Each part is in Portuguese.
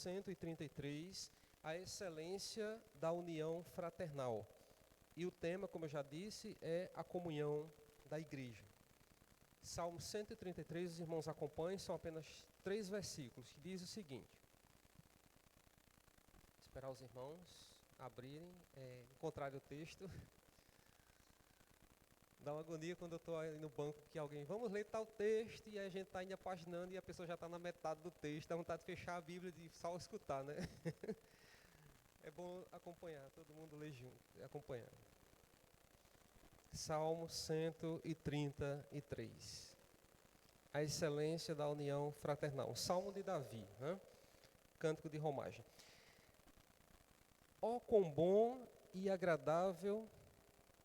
133, a excelência da união fraternal. E o tema, como eu já disse, é a comunhão da igreja. Salmo 133, os irmãos acompanhem, são apenas 3 versículos, que diz o seguinte. Esperar os irmãos abrirem, encontrarem o texto. Dá uma agonia quando eu estou aí no banco que alguém, vamos ler tal texto, e a gente está ainda paginando e a pessoa já está na metade do texto, dá vontade de fechar a Bíblia e só escutar, né? É bom acompanhar, todo mundo lê junto, acompanhando. Salmo 133. A excelência da união fraternal. Salmo de Davi, né? Cântico de romagem. Ó quão bom e agradável...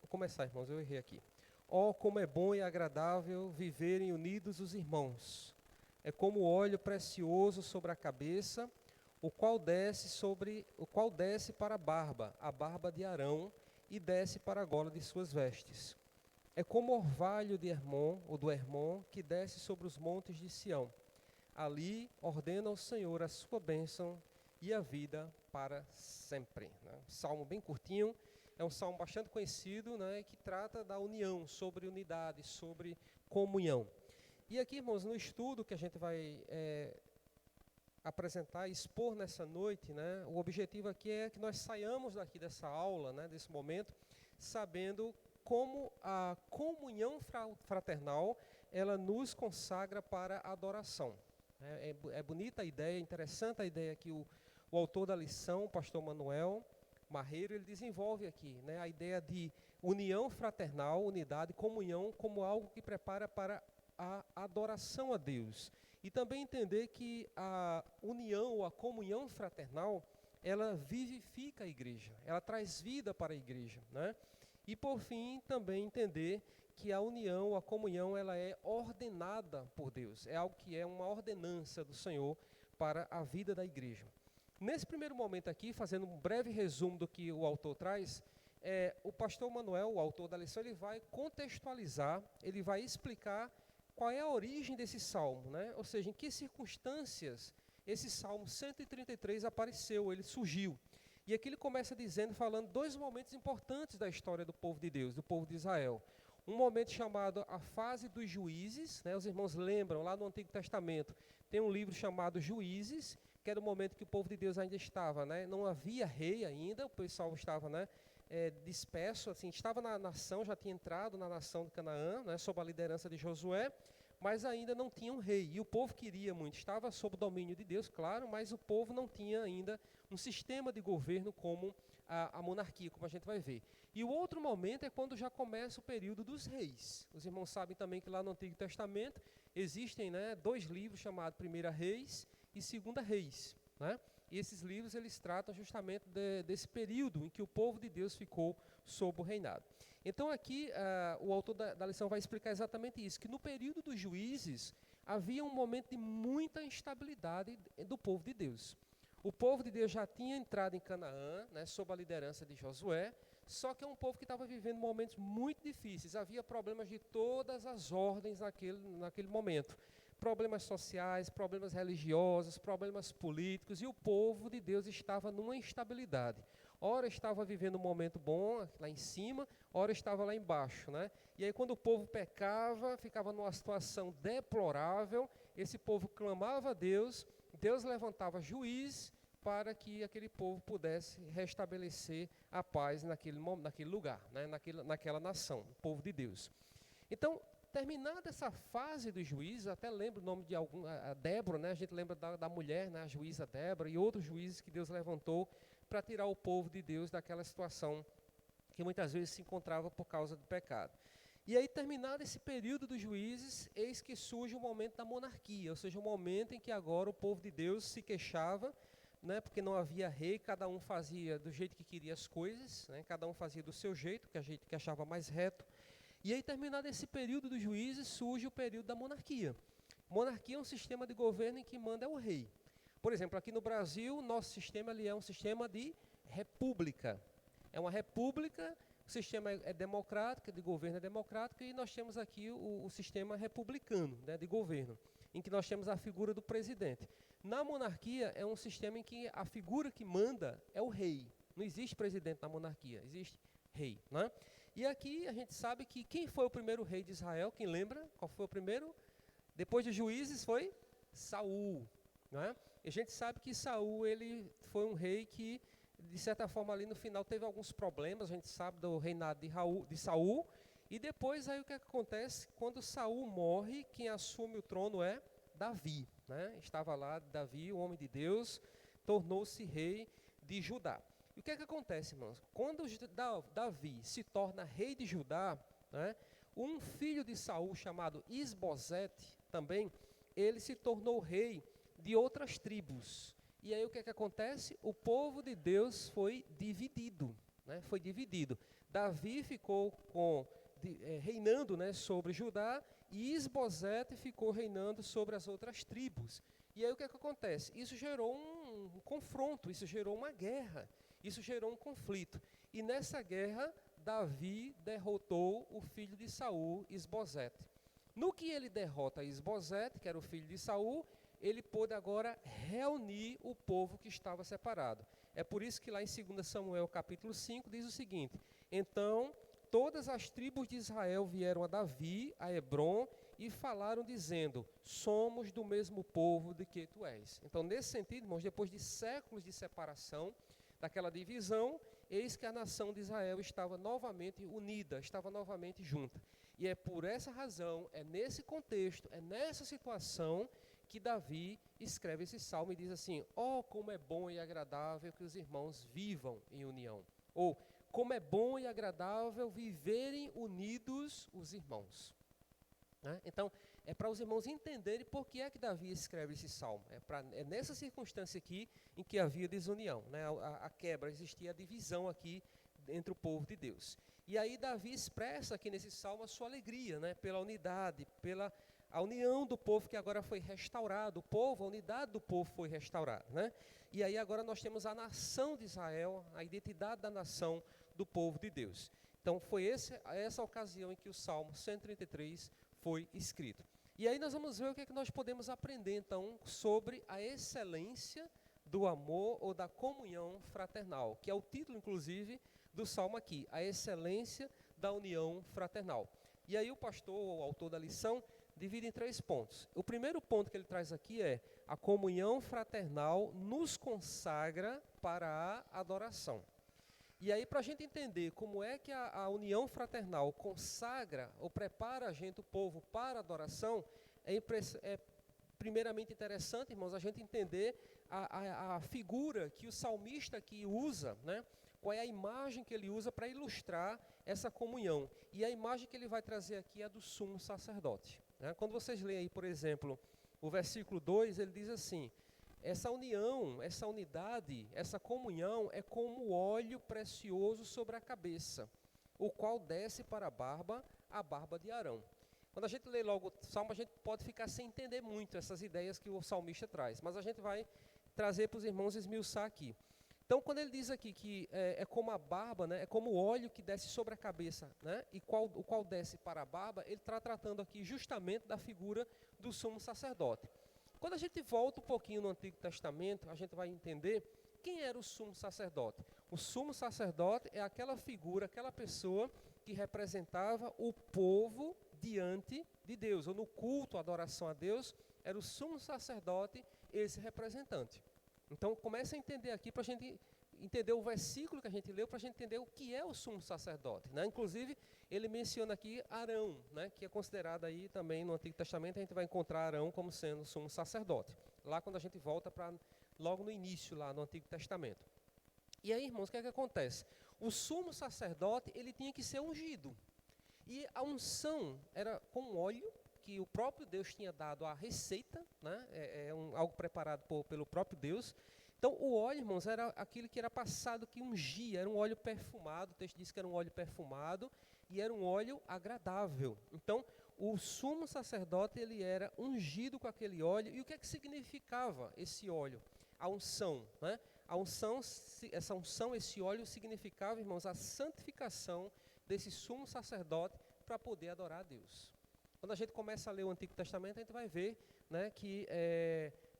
Vou começar, irmãos, eu errei aqui. Ó, como é bom e agradável viverem unidos os irmãos. É como óleo precioso sobre a cabeça, o qual desce para a barba de Arão, e desce para a gola de suas vestes. É como orvalho de Hermon, ou do Hermon, que desce sobre os montes de Sião. Ali ordena o Senhor a sua bênção e a vida para sempre. Né? Salmo bem curtinho. É um salmo bastante conhecido, né, que trata da união, sobre unidade, sobre comunhão. E aqui, irmãos, no estudo que a gente vai apresentar e expor nessa noite, né, o objetivo aqui é que nós saiamos daqui dessa aula, né, desse momento, sabendo como a comunhão fraternal, ela nos consagra para a adoração. É bonita a ideia, interessante a ideia que o autor da lição, o pastor Manuel Marreiro, ele desenvolve aqui, né, a ideia de união fraternal, unidade, comunhão, como algo que prepara para a adoração a Deus. E também entender que a união, a comunhão fraternal, ela vivifica a igreja, ela traz vida para a igreja, né? E por fim, também entender que a união, a comunhão, ela é ordenada por Deus, é algo que é uma ordenança do Senhor para a vida da igreja. Nesse primeiro momento aqui, fazendo um breve resumo do que o autor traz, o pastor Manuel, o autor da lição, ele vai contextualizar, ele vai explicar qual é a origem desse salmo, né? Ou seja, em que circunstâncias esse salmo 133 apareceu, ele surgiu. E aqui ele começa falando 2 momentos importantes da história do povo de Deus, do povo de Israel. Um momento chamado a fase dos juízes, né? Os irmãos lembram, lá no Antigo Testamento, tem um livro chamado Juízes, que era o momento que o povo de Deus ainda estava, né? Não havia rei ainda, o pessoal estava, né, disperso, assim, estava na nação, já tinha entrado na nação de Canaã, né, sob a liderança de Josué, mas ainda não tinha um rei, e o povo queria muito, estava sob o domínio de Deus, claro, mas o povo não tinha ainda um sistema de governo como a monarquia, como a gente vai ver. E o outro momento é quando já começa o período dos reis. Os irmãos sabem também que lá no Antigo Testamento existem, né, 2 livros chamados 1 Reis e 2 Reis, né? E esses livros eles tratam justamente desse período em que o povo de Deus ficou sob o reinado. Então aqui o autor da lição vai explicar exatamente isso, que no período dos juízes havia um momento de muita instabilidade do povo de Deus. O povo de Deus já tinha entrado em Canaã, né, sob a liderança de Josué, só que é um povo que estava vivendo momentos muito difíceis, havia problemas de todas as ordens naquele momento. Problemas sociais, problemas religiosos, problemas políticos, e o povo de Deus estava numa instabilidade. Ora estava vivendo um momento bom lá em cima, ora estava lá embaixo, né? E aí quando o povo pecava, ficava numa situação deplorável, esse povo clamava a Deus, Deus levantava juiz para que aquele povo pudesse restabelecer a paz naquele lugar, né? naquela nação, o povo de Deus. Então, terminada essa fase dos juízes, até lembro o nome de a Débora, né? A gente lembra da mulher, né? A juíza Débora, e outros juízes que Deus levantou para tirar o povo de Deus daquela situação que muitas vezes se encontrava por causa do pecado. E aí, terminado esse período dos juízes, eis que surge o momento da monarquia, ou seja, o momento em que agora o povo de Deus se queixava, né, porque não havia rei, cada um fazia do jeito que queria as coisas, né, cada um fazia do seu jeito, que a gente que achava mais reto. E aí, terminado esse período dos juízes, surge o período da monarquia. Monarquia é um sistema de governo em que manda é o rei. Por exemplo, aqui no Brasil, nosso sistema é um sistema de república. É uma república, o sistema é democrático, de governo é democrático, e nós temos aqui o sistema republicano, né, de governo. em que nós temos a figura do presidente. Na monarquia é um sistema em que a figura que manda é o rei. Não existe presidente na monarquia, existe rei, né? E aqui a gente sabe que quem foi o primeiro rei de Israel, quem lembra? Qual foi o primeiro? Depois de Juízes foi Saul, né? E a gente sabe que Saul, ele foi um rei que, de certa forma, ali no final teve alguns problemas. A gente sabe do reinado de Saul. E depois aí o que acontece? Quando Saul morre, quem assume o trono é Davi, né? Estava lá Davi, o homem de Deus, tornou-se rei de Judá. E o que acontece, irmãos? Quando Davi se torna rei de Judá, né, um filho de Saul chamado Isbosete também, ele se tornou rei de outras tribos. E aí o que acontece? O povo de Deus foi dividido, né? Foi dividido. Davi ficou reinando, né, sobre Judá, e Isbosete ficou reinando sobre as outras tribos. E aí o que acontece? Isso gerou um confronto, isso gerou uma guerra, isso gerou um conflito. E nessa guerra, Davi derrotou o filho de Saul, Isbosete. No que ele derrota Isbosete, que era o filho de Saul, ele pôde agora reunir o povo que estava separado. É por isso que lá em 2 Samuel capítulo 5 diz o seguinte: então todas as tribos de Israel vieram a Davi, a Hebrom, e falaram dizendo: somos do mesmo povo de que tu és. Então, nesse sentido, irmãos, depois de séculos de separação, daquela divisão, eis que a nação de Israel estava novamente unida, estava novamente junta. E é por essa razão, é nesse contexto, é nessa situação que Davi escreve esse salmo e diz assim: ó, como é bom e agradável que os irmãos vivam em união. Ou, como é bom e agradável viverem unidos os irmãos. Né? Então, é para os irmãos entenderem por que é que Davi escreve esse salmo. É nessa circunstância aqui em que havia desunião, né? A quebra, existia a divisão aqui entre o povo de Deus. E aí Davi expressa aqui nesse salmo a sua alegria, né? Pela unidade, pela a união do povo que agora foi restaurado. O povo, a unidade do povo foi restaurada, né? E aí agora nós temos a nação de Israel, a identidade da nação do povo de Deus. Então foi essa ocasião em que o Salmo 133 foi escrito. E aí nós vamos ver o que é que nós podemos aprender então sobre a excelência do amor ou da comunhão fraternal, que é o título inclusive do salmo aqui, a excelência da união fraternal. E aí o pastor, o autor da lição, divide em 3 pontos. O primeiro ponto que ele traz aqui é: a comunhão fraternal nos consagra para a adoração. E aí, para a gente entender como é que a união fraternal consagra ou prepara a gente, o povo, para a adoração, é primeiramente interessante, irmãos, a gente entender a figura que o salmista aqui usa, né? Qual é a imagem que ele usa para ilustrar essa comunhão. E a imagem que ele vai trazer aqui é a do sumo sacerdote. Né? Quando vocês leem aí, por exemplo, o versículo 2, ele diz assim: essa união, essa unidade, essa comunhão é como óleo precioso sobre a cabeça, o qual desce para a barba de Arão. Quando a gente lê logo o salmo, a gente pode ficar sem entender muito essas ideias que o salmista traz, mas a gente vai trazer para os irmãos esmiuçar aqui. Então, quando ele diz aqui que é como a barba, né, é como o óleo que desce sobre a cabeça, né, e o qual desce para a barba, ele está tratando aqui justamente da figura do sumo sacerdote. Quando a gente volta um pouquinho no Antigo Testamento, a gente vai entender quem era o sumo sacerdote. O sumo sacerdote é aquela figura, aquela pessoa que representava o povo diante de Deus, ou no culto, a adoração a Deus, era o sumo sacerdote esse representante. Então, comece a entender aqui para a gente entender o versículo que a gente leu, para a gente entender o que é o sumo sacerdote. Né? Inclusive, ele menciona aqui Arão, né? Que é considerado aí também no Antigo Testamento, a gente vai encontrar Arão como sendo sumo sacerdote. Lá quando a gente volta para logo no início, lá no Antigo Testamento. E aí, irmãos, o que é que acontece? O sumo sacerdote, ele tinha que ser ungido. E a unção era com óleo, que o próprio Deus tinha dado a receita, né? Algo preparado pelo próprio Deus. Então, o óleo, irmãos, era aquilo que era passado, que ungia, era um óleo perfumado, o texto diz que era um óleo perfumado, e era um óleo agradável. Então, o sumo sacerdote, ele era ungido com aquele óleo, e o que é que significava esse óleo? A unção, né? A unção, essa unção, esse óleo significava, irmãos, a santificação desse sumo sacerdote para poder adorar a Deus. Quando a gente começa a ler o Antigo Testamento, a gente vai ver né, que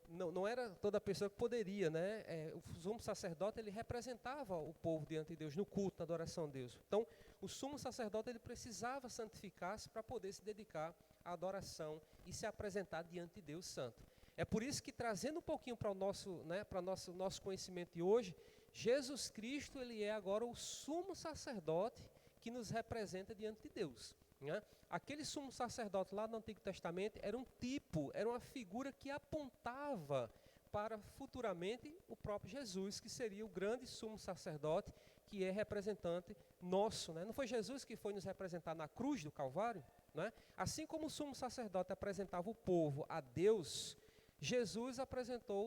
não era toda pessoa que poderia, né? O sumo sacerdote, ele representava o povo diante de Deus, no culto, na adoração a Deus. Então, o sumo sacerdote, ele precisava santificar-se para poder se dedicar à adoração e se apresentar diante de Deus santo. É por isso que, trazendo um pouquinho para o nosso, né, para nosso conhecimento de hoje, Jesus Cristo, ele é agora o sumo sacerdote que nos representa diante de Deus, né? Aquele sumo sacerdote lá no Antigo Testamento era um tipo, era uma figura que apontava para futuramente o próprio Jesus, que seria o grande sumo sacerdote, que é representante nosso, né? Não foi Jesus que foi nos representar na cruz do Calvário, né? Assim como o sumo sacerdote apresentava o povo a Deus, Jesus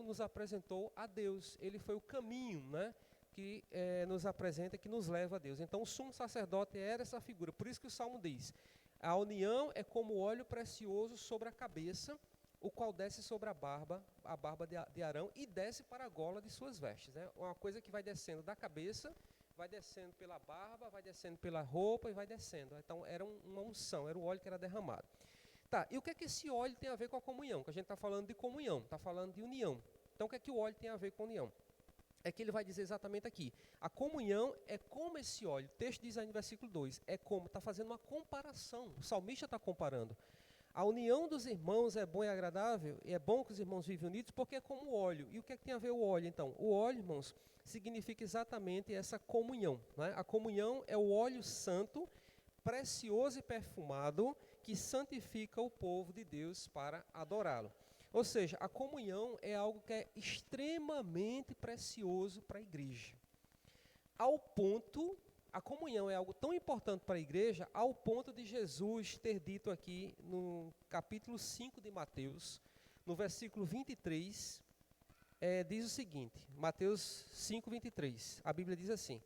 nos apresentou a Deus. Ele foi o caminho, né, que nos apresenta, que nos leva a Deus. Então o sumo sacerdote era essa figura. Por isso que o Salmo diz: a união é como óleo precioso sobre a cabeça, o qual desce sobre a barba de Arão, e desce para a gola de suas vestes. É uma coisa que vai descendo da cabeça, vai descendo pela barba, vai descendo pela roupa e vai descendo. Então era uma unção, era o óleo que era derramado. Tá, e o que é que esse óleo tem a ver com a comunhão? Que a gente está falando de comunhão, está falando de união. Então o que é que o óleo tem a ver com união? É que ele vai dizer exatamente aqui: a comunhão é como esse óleo. O texto diz aí no versículo 2, é como, está fazendo uma comparação. O salmista está comparando. A união dos irmãos é bom e agradável, e é bom que os irmãos vivem unidos, porque é como o óleo. E o que é que tem a ver o óleo, então? O óleo, irmãos, significa exatamente essa comunhão, né? A comunhão é o óleo santo, precioso e perfumado, que santifica o povo de Deus para adorá-lo. Ou seja, a comunhão é algo que é extremamente precioso para a igreja. Ao ponto, a comunhão é algo tão importante para a igreja, ao ponto de Jesus ter dito aqui no capítulo 5 de Mateus, no versículo 23, diz o seguinte, Mateus 5, 23, a Bíblia diz assim: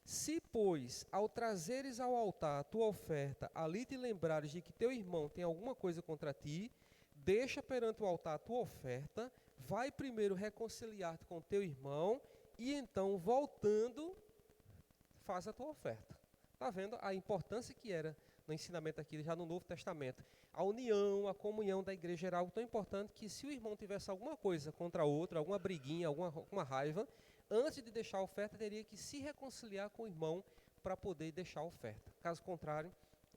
se, pois, ao trazeres ao altar a tua oferta, ali te lembrares de que teu irmão tem alguma coisa contra ti, deixa perante o altar a tua oferta, vai primeiro reconciliar-te com teu irmão, e então, voltando, faz a tua oferta. Está vendo a importância que era no ensinamento aqui, já no Novo Testamento? A união, a comunhão da igreja era algo tão importante que, se o irmão tivesse alguma coisa contra outro, alguma briguinha, alguma raiva, antes de deixar a oferta, teria que se reconciliar com o irmão para poder deixar a oferta. Caso contrário,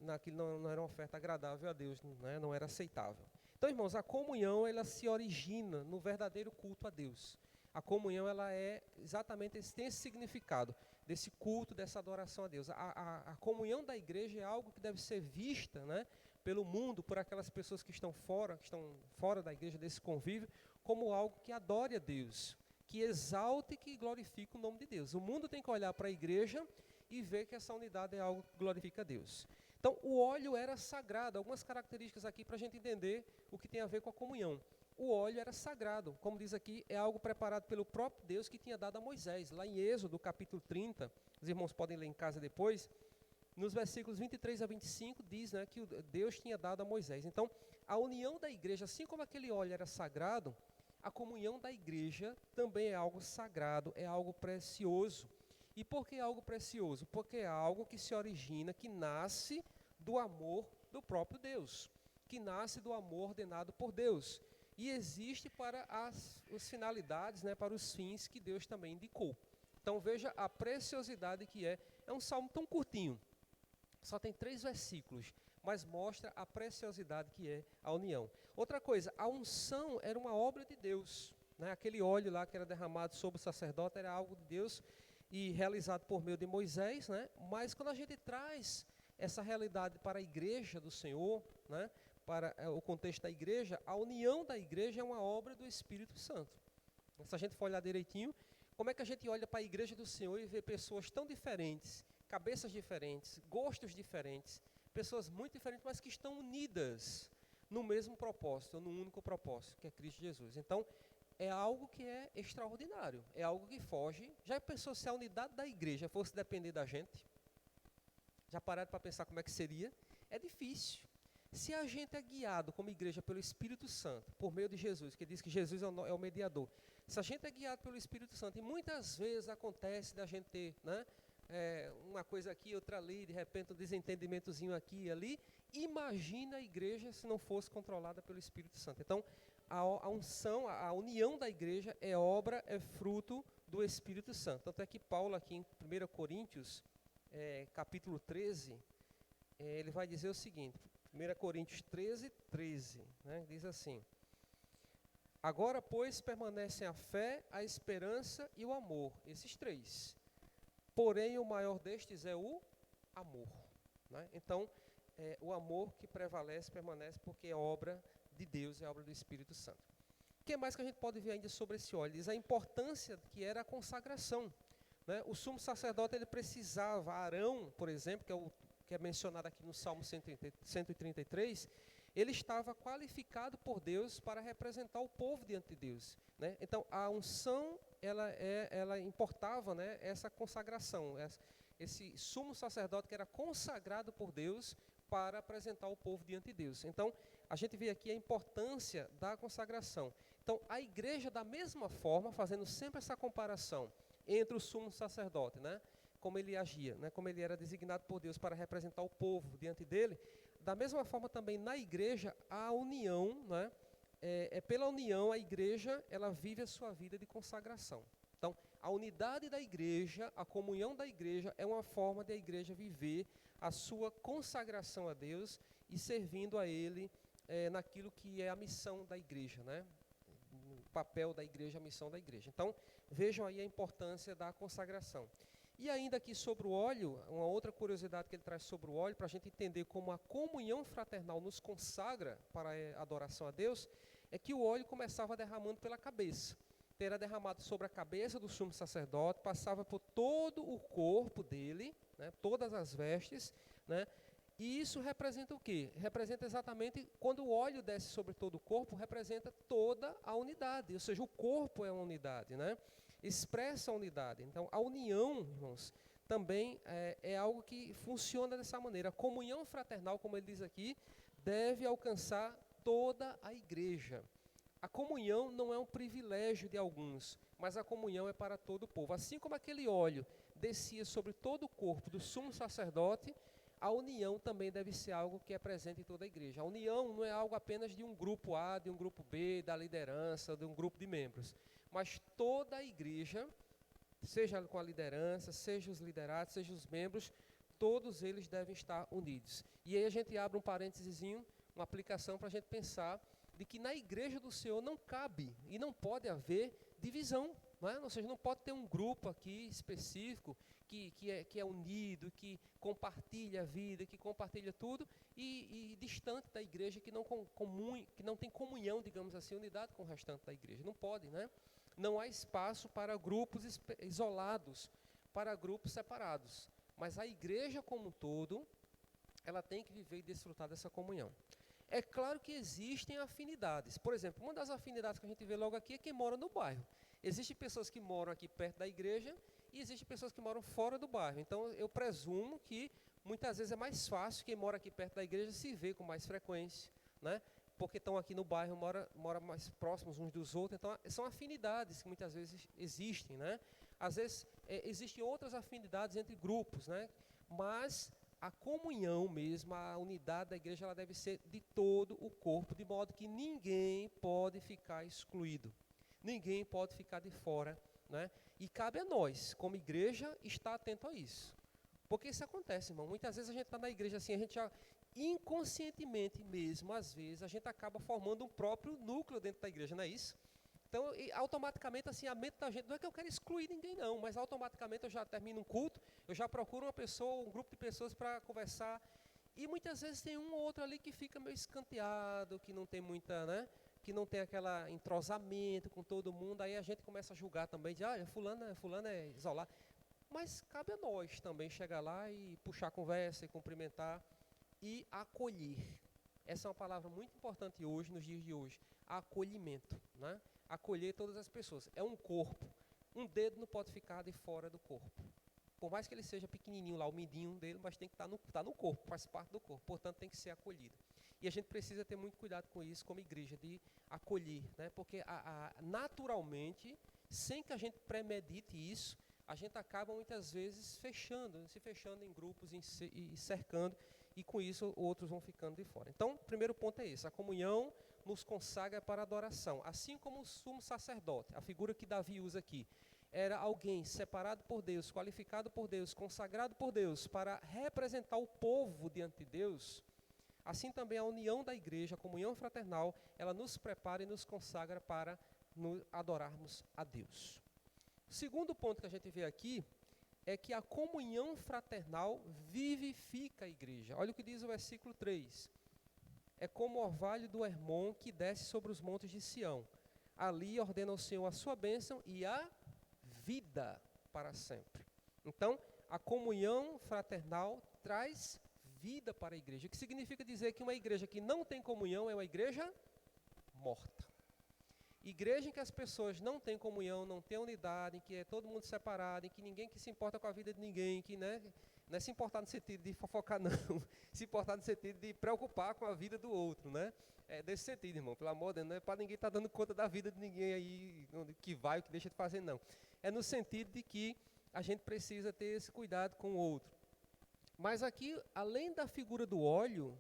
aquilo não era uma oferta agradável a Deus, né? Não era aceitável. Então, irmãos, a comunhão, ela se origina no verdadeiro culto a Deus. A comunhão, ela é exatamente, tem esse significado desse culto, dessa adoração a Deus. A comunhão da igreja é algo que deve ser vista, né, pelo mundo, por aquelas pessoas que estão fora da igreja, desse convívio, como algo que adore a Deus, que exalte e que glorifique o nome de Deus. O mundo tem que olhar para a igreja e ver que essa unidade é algo que glorifica a Deus. Então, o óleo era sagrado. Algumas características aqui para a gente entender o que tem a ver com a comunhão. O óleo era sagrado. Como diz aqui, é algo preparado pelo próprio Deus que tinha dado a Moisés. Lá em Êxodo, capítulo 30, os irmãos podem ler em casa depois, nos versículos 23 a 25, diz, né, que Deus tinha dado a Moisés. Então, a união da igreja, assim como aquele óleo era sagrado, a comunhão da igreja também é algo sagrado, é algo precioso. E por que é algo precioso? Porque é algo que se origina, que nasce do amor do próprio Deus, que nasce do amor ordenado por Deus, e existe para as finalidades, né, para os fins que Deus também indicou. Então veja a preciosidade que é um salmo tão curtinho, só tem 3 versículos, mas mostra a preciosidade que é a união. Outra coisa, a unção era uma obra de Deus, né? Aquele óleo lá que era derramado sobre o sacerdote era algo de Deus e realizado por meio de Moisés, né? Mas quando a gente traz essa realidade para a igreja do Senhor, né, para o contexto da igreja, a união da igreja é uma obra do Espírito Santo. Se a gente for olhar direitinho, como é que a gente olha para a igreja do Senhor e vê pessoas tão diferentes, cabeças diferentes, gostos diferentes, pessoas muito diferentes, mas que estão unidas no mesmo propósito, no único propósito, que é Cristo Jesus. Então, é algo que é extraordinário, é algo que foge. Já pensou se a unidade da igreja fosse depender da gente? Já pararam para pensar como é que seria? É difícil. Se a gente é guiado como igreja pelo Espírito Santo, por meio de Jesus, que diz que Jesus é o mediador, se a gente é guiado pelo Espírito Santo, e muitas vezes acontece da gente ter, né, uma coisa aqui, outra ali, de repente um desentendimentozinho aqui e ali, imagina a igreja se não fosse controlada pelo Espírito Santo. Então, a unção, a união da igreja é obra, é fruto do Espírito Santo. Tanto é que Paulo aqui em 1 Coríntios, capítulo 13, ele vai dizer o seguinte, 1 Coríntios 13, 13, né, diz assim: agora, pois, permanecem a fé, a esperança e o amor, esses três. Porém, o maior destes é o amor. Né? Então, o amor que prevalece, permanece, porque é obra de Deus, é obra do Espírito Santo. O que mais que a gente pode ver ainda sobre esse óleo? Diz a importância que era a consagração. Né? O sumo sacerdote, ele precisava, Arão, por exemplo, que é mencionado aqui no Salmo 133, ele estava qualificado por Deus para representar o povo diante de Deus. Né? Então, a unção, ela importava, né, essa consagração, esse sumo sacerdote que era consagrado por Deus para apresentar o povo diante de Deus. Então, a gente vê aqui a importância da consagração. Então, a igreja, da mesma forma, fazendo sempre essa comparação entre o sumo sacerdote, né, como ele agia, né, como ele era designado por Deus para representar o povo diante dele, da mesma forma também na igreja, a união, né, pela união, a igreja, ela vive a sua vida de consagração. Então, a unidade da igreja, a comunhão da igreja, é uma forma de a igreja viver a sua consagração a Deus e servindo a Ele naquilo que é a missão da igreja, né? O papel da igreja, a missão da igreja. Então, vejam aí a importância da consagração. E ainda aqui sobre o óleo, uma outra curiosidade que ele traz sobre o óleo, para a gente entender como a comunhão fraternal nos consagra para a adoração a Deus, é que o óleo começava derramando pela cabeça. Era derramado sobre a cabeça do sumo sacerdote, passava por todo o corpo dele, né, todas as vestes, né, e isso representa o quê? Representa exatamente, quando o óleo desce sobre todo o corpo, representa toda a unidade, ou seja, o corpo é uma unidade, né, expressa a unidade. Então, a união, irmãos, também é algo que funciona dessa maneira. A comunhão fraternal, como ele diz aqui, deve alcançar toda a igreja. A comunhão não é um privilégio de alguns, mas a comunhão é para todo o povo. Assim como aquele óleo descia sobre todo o corpo do sumo sacerdote, a união também deve ser algo que é presente em toda a igreja. A união não é algo apenas de um grupo A, de um grupo B, da liderança, de um grupo de membros, mas toda a igreja, seja com a liderança, seja os liderados, seja os membros, todos eles devem estar unidos. E aí a gente abre um parênteses, uma aplicação para a gente pensar de que na igreja do Senhor não cabe e não pode haver divisão, não é? Ou seja, não pode ter um grupo aqui específico que é unido, que compartilha a vida, que compartilha tudo, e distante da igreja que não tem comunhão, digamos assim, unidade com o restante da igreja. Não pode, né? Não há espaço para grupos isolados, para grupos separados. Mas a igreja como um todo, ela tem que viver e desfrutar dessa comunhão. É claro que existem afinidades. Por exemplo, uma das afinidades que a gente vê logo aqui é quem mora no bairro. Existem pessoas que moram aqui perto da igreja e existem pessoas que moram fora do bairro. Então, eu presumo que muitas vezes é mais fácil quem mora aqui perto da igreja se ver com mais frequência, né? Porque estão aqui no bairro, mora mais próximos uns dos outros. Então, são afinidades que muitas vezes existem, né? Às vezes, existem outras afinidades entre grupos, né? Mas a comunhão mesmo, a unidade da igreja, ela deve ser de todo o corpo, de modo que ninguém pode ficar excluído, ninguém pode ficar de fora, né? E cabe a nós, como igreja, estar atento a isso. Porque isso acontece, irmão. Muitas vezes a gente está na igreja assim, a gente já, inconscientemente mesmo, às vezes, a gente acaba formando um próprio núcleo dentro da igreja, não é isso? Então, automaticamente, assim, a mente da gente, não é que eu quero excluir ninguém não, mas automaticamente eu já termino um culto, eu já procuro uma pessoa, um grupo de pessoas para conversar, e muitas vezes tem um ou outro ali que fica meio escanteado, que não tem muita, né, que não tem aquele entrosamento com todo mundo, aí a gente começa a julgar também, de, fulano é isolado, mas cabe a nós também chegar lá e puxar a conversa e cumprimentar e acolher. Essa é uma palavra muito importante hoje, nos dias de hoje, acolhimento, né? Acolher todas as pessoas. É um corpo. Um dedo não pode ficar de fora do corpo. Por mais que ele seja pequenininho lá, o mindinho dele, mas tem que estar no corpo, faz parte do corpo. Portanto, tem que ser acolhido. E a gente precisa ter muito cuidado com isso, como igreja, de acolher, né? Porque naturalmente, sem que a gente premedite isso, a gente acaba muitas vezes se fechando em grupos e cercando, e com isso outros vão ficando de fora. Então, o primeiro ponto é esse, a comunhão nos consagra para a adoração. Assim como o sumo sacerdote, a figura que Davi usa aqui, era alguém separado por Deus, qualificado por Deus, consagrado por Deus, para representar o povo diante de Deus. Assim também a união da igreja, a comunhão fraternal, ela nos prepara e nos consagra para adorarmos a Deus. O segundo ponto que a gente vê aqui é que a comunhão fraternal vivifica a igreja. Olha o que diz o versículo 3. É como o orvalho do Hermon que desce sobre os montes de Sião. Ali ordena o Senhor a sua bênção e a vida para sempre. Então, a comunhão fraternal traz vida para a igreja. O que significa dizer que uma igreja que não tem comunhão é uma igreja morta. Igreja em que as pessoas não têm comunhão, não têm unidade, em que é todo mundo separado, em que ninguém que se importa com a vida de ninguém, que não é se importar no sentido de fofocar não, se importar no sentido de preocupar com a vida do outro, né? É desse sentido, irmão, pelo amor de Deus, não é para ninguém estar dando conta da vida de ninguém aí, que vai, o que deixa de fazer, não. É no sentido de que a gente precisa ter esse cuidado com o outro. Mas aqui, além da figura do óleo,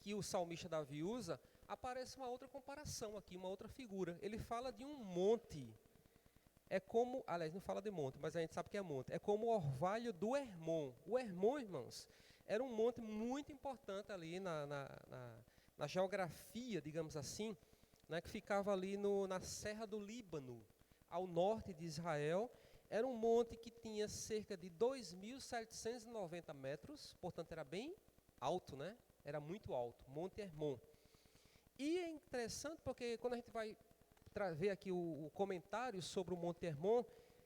que o salmista Davi usa, aparece uma outra comparação aqui, uma outra figura. Ele fala de um monte. É como, aliás, não fala de monte, mas a gente sabe que é monte. É como o orvalho do Hermon. O Hermon, irmãos, era um monte muito importante ali na geografia, digamos assim, né, que ficava ali na Serra do Líbano, ao norte de Israel. Era um monte que tinha cerca de 2.790 metros, portanto era bem alto, né? Era muito alto, Monte Hermon. E é interessante porque quando a gente vai ver aqui o comentário sobre o Monte Hermon,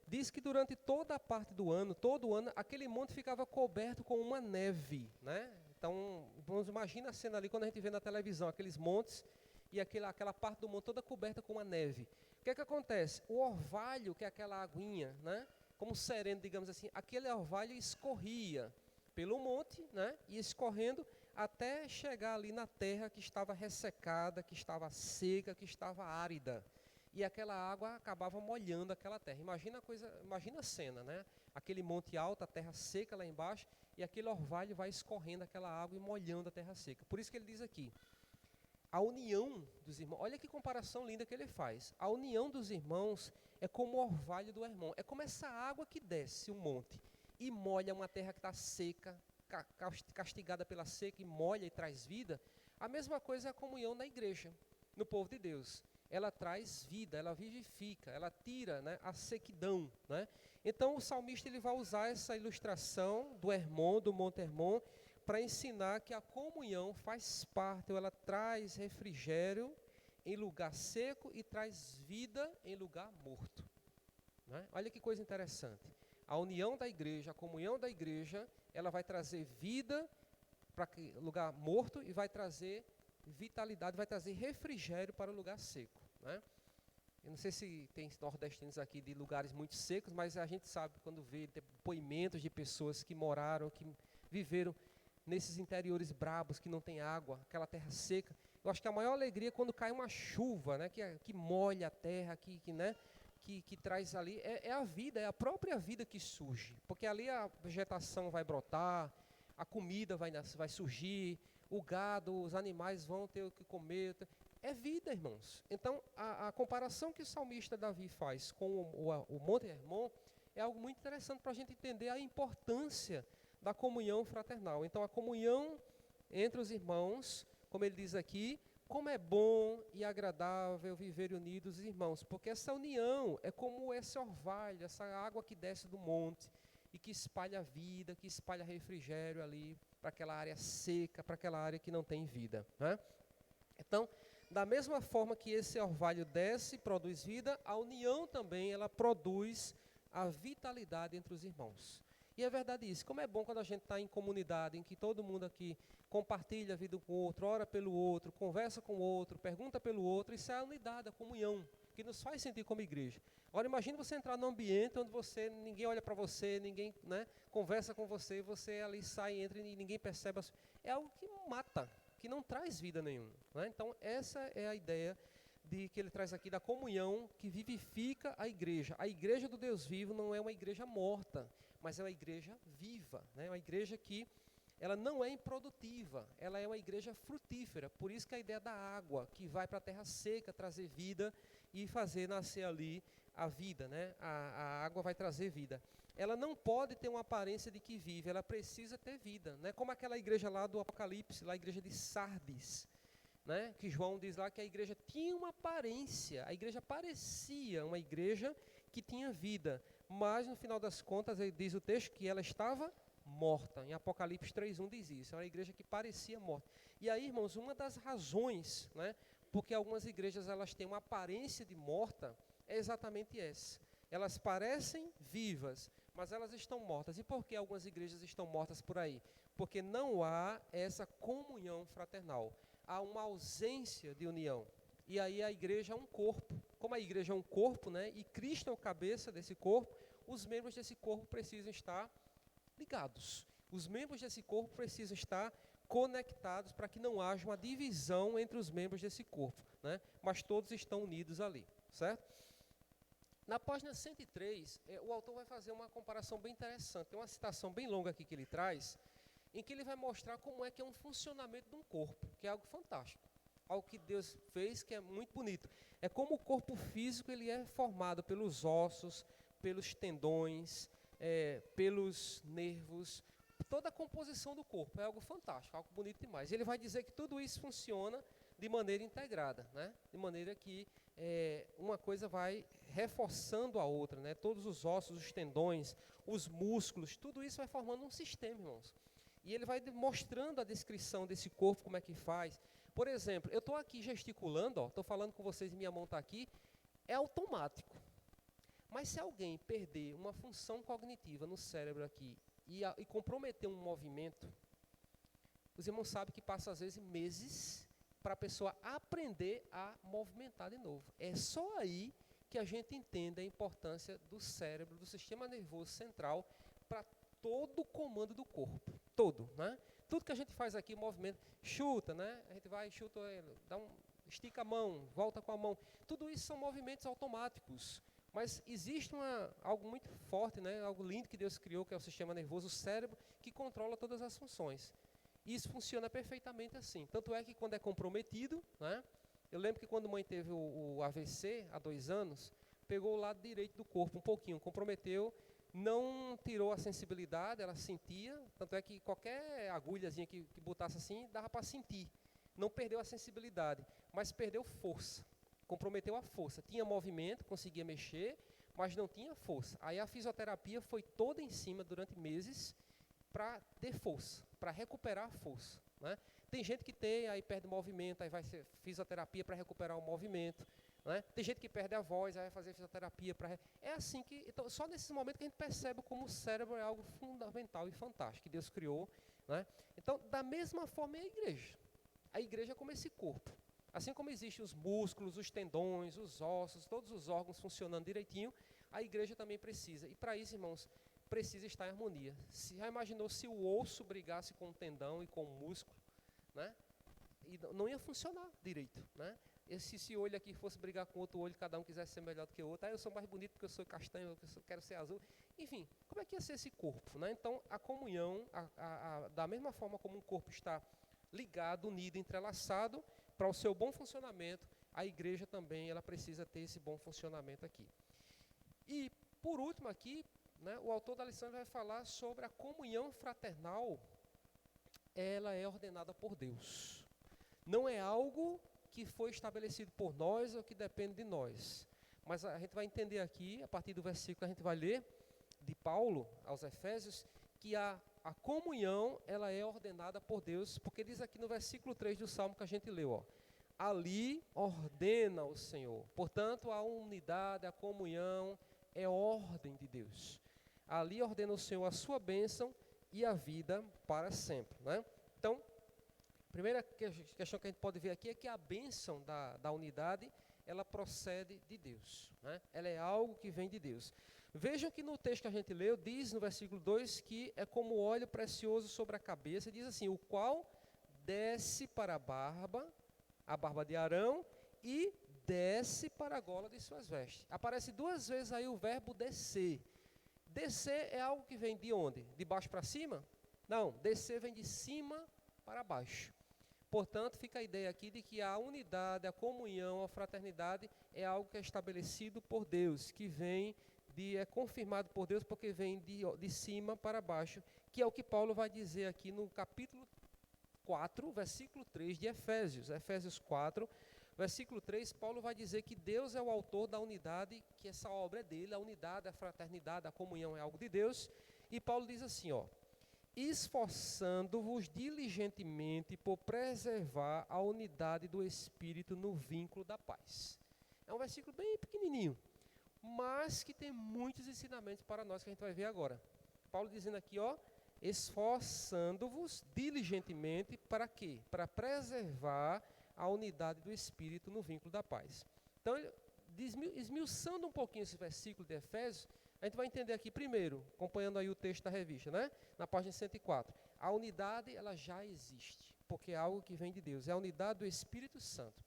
diz que durante toda a parte do ano, todo ano, aquele monte ficava coberto com uma neve, né? Então, vamos imaginar a cena ali quando a gente vê na televisão, aqueles montes e aquela parte do monte toda coberta com uma neve. O que é que acontece? O orvalho, que é aquela aguinha, né? Como sereno, digamos assim, aquele orvalho escorria pelo monte, né? E escorrendo até chegar ali na terra que estava ressecada, que estava seca, que estava árida. E aquela água acabava molhando aquela terra. Imagina a cena, né? Aquele monte alto, a terra seca lá embaixo, e aquele orvalho vai escorrendo aquela água e molhando a terra seca. Por isso que ele diz aqui, a união dos irmãos, olha que comparação linda que ele faz. A união dos irmãos é como o orvalho do Hermon, é como essa água que desce o monte e molha uma terra que está seca, castigada pela seca e molha e traz vida. A mesma coisa é a comunhão na igreja, no povo de Deus. Ela traz vida, ela vivifica, ela tira, né, a sequidão, né? Então o salmista ele vai usar essa ilustração do Hermon, do Monte Hermon, para ensinar que a comunhão faz parte, ou ela traz refrigério em lugar seco e traz vida em lugar morto, né? Olha que coisa interessante. A união da igreja, a comunhão da igreja, ela vai trazer vida para lugar morto e vai trazer vitalidade, vai trazer refrigério para o lugar seco, né? Eu não sei se tem nordestinos aqui de lugares muito secos, mas a gente sabe quando vê depoimentos de pessoas que moraram, que viveram nesses interiores brabos, que não tem água, aquela terra seca. Eu acho que a maior alegria é quando cai uma chuva, né, que molha a terra, que traz ali, é a vida, é a própria vida que surge, porque ali a vegetação vai brotar, a comida vai surgir, o gado, os animais vão ter o que comer, é vida, irmãos. Então, a comparação que o salmista Davi faz com o Monte Hermon é algo muito interessante para a gente entender a importância da comunhão fraternal. Então, a comunhão entre os irmãos, como ele diz aqui, como é bom e agradável viver unidos, irmãos, porque essa união é como esse orvalho, essa água que desce do monte e que espalha vida, que espalha refrigério ali para aquela área seca, para aquela área que não tem vida, né? Então, da mesma forma que esse orvalho desce e produz vida, a união também ela produz a vitalidade entre os irmãos. E é verdade isso, como é bom quando a gente está em comunidade, em que todo mundo aqui compartilha a vida com o outro, ora pelo outro, conversa com o outro, pergunta pelo outro, isso é a unidade, a comunhão, que nos faz sentir como igreja. Agora imagine você entrar num ambiente onde ninguém olha para você, ninguém, né, conversa com você, você ali sai, entra e ninguém percebe. É algo que mata, que não traz vida nenhuma, né? Então essa é a ideia que ele traz aqui da comunhão que vivifica a igreja. A igreja do Deus vivo não é uma igreja morta, mas é uma igreja viva, né? Uma igreja que ela não é improdutiva, ela é uma igreja frutífera. Por isso que a ideia da água, que vai para a terra seca, trazer vida e fazer nascer ali a vida, né? A água vai trazer vida. Ela não pode ter uma aparência de que vive, ela precisa ter vida, né? Como aquela igreja lá do Apocalipse, lá a igreja de Sardes, né? Que João diz lá que a igreja tinha uma aparência, a igreja parecia uma igreja que tinha vida, mas no final das contas, ele diz o texto que ela estava morta. Em Apocalipse 3:1 diz isso, é uma igreja que parecia morta. E aí, irmãos, uma das razões, né, porque algumas igrejas elas têm uma aparência de morta, é exatamente essa. Elas parecem vivas, mas elas estão mortas. E por que algumas igrejas estão mortas por aí? Porque não há essa comunhão fraternal. Há uma ausência de união. E aí a igreja é um corpo. Como a igreja é um corpo, né, e Cristo é o cabeça desse corpo, os membros desse corpo precisam estar ligados. Os membros desse corpo precisam estar conectados para que não haja uma divisão entre os membros desse corpo, né? Mas todos estão unidos ali, certo? Na página 103, o autor vai fazer uma comparação bem interessante. Tem uma citação bem longa aqui que ele traz, em que ele vai mostrar como é que é um funcionamento de um corpo, que é algo fantástico. Algo que Deus fez que é muito bonito. É como o corpo físico ele é formado pelos ossos, pelos tendões, pelos nervos, toda a composição do corpo. É algo fantástico, algo bonito demais. Ele vai dizer que tudo isso funciona de maneira integrada, né? De maneira que uma coisa vai reforçando a outra, né? Todos os ossos, os tendões, os músculos, tudo isso vai formando um sistema, irmãos. E ele vai mostrando a descrição desse corpo, como é que faz. Por exemplo, eu estou aqui gesticulando, estou falando com vocês e minha mão está aqui, é automático. Mas se alguém perder uma função cognitiva no cérebro aqui e comprometer um movimento, os irmãos sabem que passa às vezes meses para a pessoa aprender a movimentar de novo. É só aí que a gente entende a importância do cérebro, do sistema nervoso central, para todo o comando do corpo. Todo, né? Tudo que a gente faz aqui, movimento, chuta, né? A gente vai, chuta, estica a mão, volta com a mão. Tudo isso são movimentos automáticos. Mas existe algo muito forte, né? Algo lindo que Deus criou, que é o sistema nervoso, o cérebro, que controla todas as funções. E isso funciona perfeitamente assim. Tanto é que quando é comprometido, né? Eu lembro que quando a mãe teve o AVC, há 2 anos, pegou o lado direito do corpo um pouquinho, comprometeu, não tirou a sensibilidade, ela sentia, tanto é que qualquer agulhazinha que botasse assim, dava para sentir. Não perdeu a sensibilidade, mas perdeu força, comprometeu a força. Tinha movimento, conseguia mexer, mas não tinha força. Aí a fisioterapia foi toda em cima durante meses para ter força, para recuperar a força, né? Tem gente que tem, aí perde o movimento, aí vai ser fisioterapia para recuperar o movimento. Né? Tem gente que perde a voz, aí vai fazer fisioterapia para... É assim que... Então, só nesse momento que a gente percebe como o cérebro é algo fundamental e fantástico, que Deus criou. Né? Então, da mesma forma é a igreja. A igreja é como esse corpo. Assim como existem os músculos, os tendões, os ossos, todos os órgãos funcionando direitinho, a igreja também precisa. E para isso, irmãos, precisa estar em harmonia. Já imaginou se o osso brigasse com o tendão e com o músculo? Né? E não ia funcionar direito, né? Se esse olho aqui fosse brigar com outro olho, cada um quisesse ser melhor do que o outro, eu sou mais bonito porque eu sou castanho, eu quero ser azul. Enfim, como é que ia ser esse corpo, né? Então, a comunhão, da mesma forma como um corpo está ligado, unido, entrelaçado, para o seu bom funcionamento, a igreja também ela precisa ter esse bom funcionamento aqui. E, por último aqui, né, o autor da lição vai falar sobre a comunhão fraternal. Ela é ordenada por Deus. Não é algo que foi estabelecido por nós ou que depende de nós. Mas a gente vai entender aqui, a partir do versículo que a gente vai ler, de Paulo aos Efésios, que a comunhão ela é ordenada por Deus, porque diz aqui no versículo 3 do Salmo que a gente leu, ó, ali ordena o Senhor. Portanto, a unidade, a comunhão é ordem de Deus. Ali ordena o Senhor a sua bênção e a vida para sempre, né? Então, a primeira questão que a gente pode ver aqui é que a bênção da unidade, ela procede de Deus, né? Ela é algo que vem de Deus. Vejam que no texto que a gente leu, diz no versículo 2 que é como óleo precioso sobre a cabeça, diz assim, o qual desce para a barba de Arão, e desce para a gola de suas vestes. Aparece 2 vezes aí o verbo descer. Descer é algo que vem de onde? De baixo para cima? Não, descer vem de cima para baixo. Portanto, fica a ideia aqui de que a unidade, a comunhão, a fraternidade é algo que é estabelecido por Deus, que vem é confirmado por Deus porque vem de cima para baixo, que é o que Paulo vai dizer aqui no capítulo 4, versículo 3 de Efésios. Efésios 4, versículo 3, Paulo vai dizer que Deus é o autor da unidade, que essa obra é dele, a unidade, a fraternidade, a comunhão é algo de Deus. E Paulo diz assim, ó: esforçando-vos diligentemente por preservar a unidade do Espírito no vínculo da paz. É um versículo bem pequenininho, mas que tem muitos ensinamentos para nós que a gente vai ver agora. Paulo dizendo aqui, ó, esforçando-vos diligentemente para quê? Para preservar a unidade do Espírito no vínculo da paz. Então, esmiuçando um pouquinho esse versículo de Efésios, a gente vai entender aqui primeiro, acompanhando aí o texto da revista, né? Na página 104. A unidade, ela já existe, porque é algo que vem de Deus. É a unidade do Espírito Santo.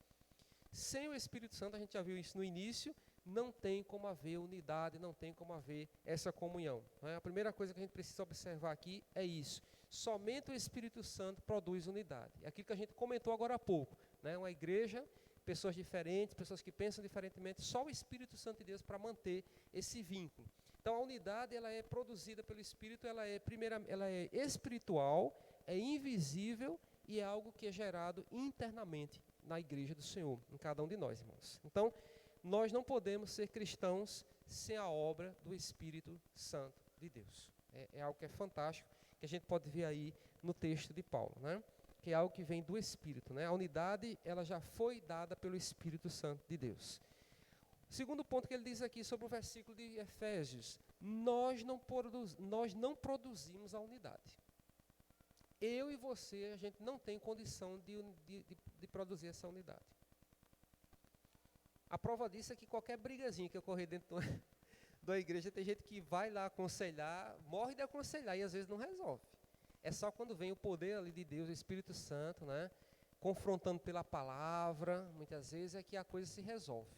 Sem o Espírito Santo, a gente já viu isso no início, não tem como haver unidade, não tem como haver essa comunhão. Né? A primeira coisa que a gente precisa observar aqui é isso. Somente o Espírito Santo produz unidade. É aquilo que a gente comentou agora há pouco. Né? Uma igreja, pessoas diferentes, pessoas que pensam diferentemente, só o Espírito Santo de Deus para manter esse vínculo. Então a unidade, ela é produzida pelo Espírito, ela é espiritual, é invisível e é algo que é gerado internamente na igreja do Senhor, em cada um de nós, irmãos. Então, nós não podemos ser cristãos sem a obra do Espírito Santo de Deus. É algo que é fantástico, que a gente pode ver aí no texto de Paulo, né? Que é algo que vem do Espírito, né? A unidade, ela já foi dada pelo Espírito Santo de Deus. Segundo ponto que ele diz aqui sobre o versículo de Efésios, nós não produzimos a unidade. Eu e você, a gente não tem condição de produzir essa unidade. A prova disso é que qualquer brigazinha que ocorrer dentro da igreja, tem gente que vai lá aconselhar, morre de aconselhar e às vezes não resolve. É só quando vem o poder ali de Deus, o Espírito Santo, né, confrontando pela palavra, muitas vezes é que a coisa se resolve.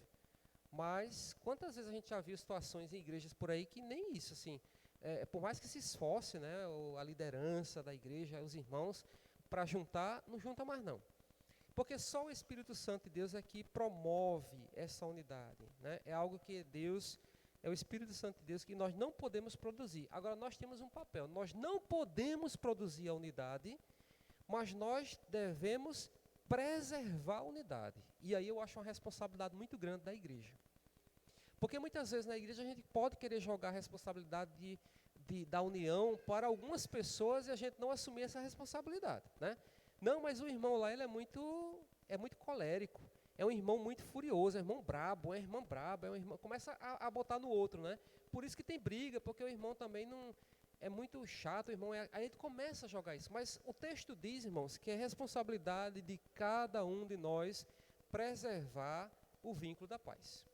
Mas quantas vezes a gente já viu situações em igrejas por aí que nem isso, assim, por mais que se esforce, né, a liderança da igreja, os irmãos, para juntar, não junta mais não. Porque só o Espírito Santo de Deus é que promove essa unidade. Né? É algo que Deus, é o Espírito Santo de Deus que nós não podemos produzir. Agora nós temos um papel, nós não podemos produzir a unidade, mas nós devemos preservar a unidade. E aí eu acho uma responsabilidade muito grande da igreja. Porque muitas vezes na igreja a gente pode querer jogar a responsabilidade da união para algumas pessoas e a gente não assumir essa responsabilidade, né? Não, mas o irmão lá, ele é muito colérico, é um irmão muito furioso, é um irmão brabo, é uma irmã braba, é um irmão, começa a botar no outro, né? Por isso que tem briga, porque o irmão também não é muito chato, o irmão aí a gente começa a jogar isso. Mas o texto diz, irmãos, que é responsabilidade de cada um de nós preservar o vínculo da paz.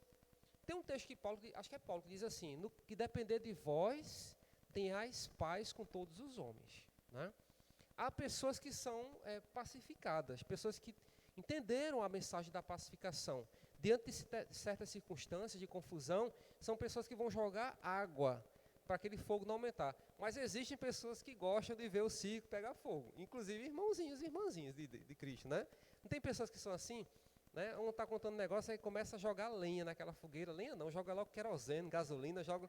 Tem um texto que Paulo, acho que é Paulo, que diz assim, no que depender de vós, tenhais paz com todos os homens, né? Há pessoas que são pacificadas, pessoas que entenderam a mensagem da pacificação. Diante de certas circunstâncias de confusão, são pessoas que vão jogar água para aquele fogo não aumentar. Mas existem pessoas que gostam de ver o circo pegar fogo, inclusive irmãozinhos e irmãzinhas de Cristo, né? Não tem pessoas que são assim, né? Um está contando um negócio, aí começa a jogar lenha naquela fogueira. Lenha não, joga logo querosene, gasolina, joga...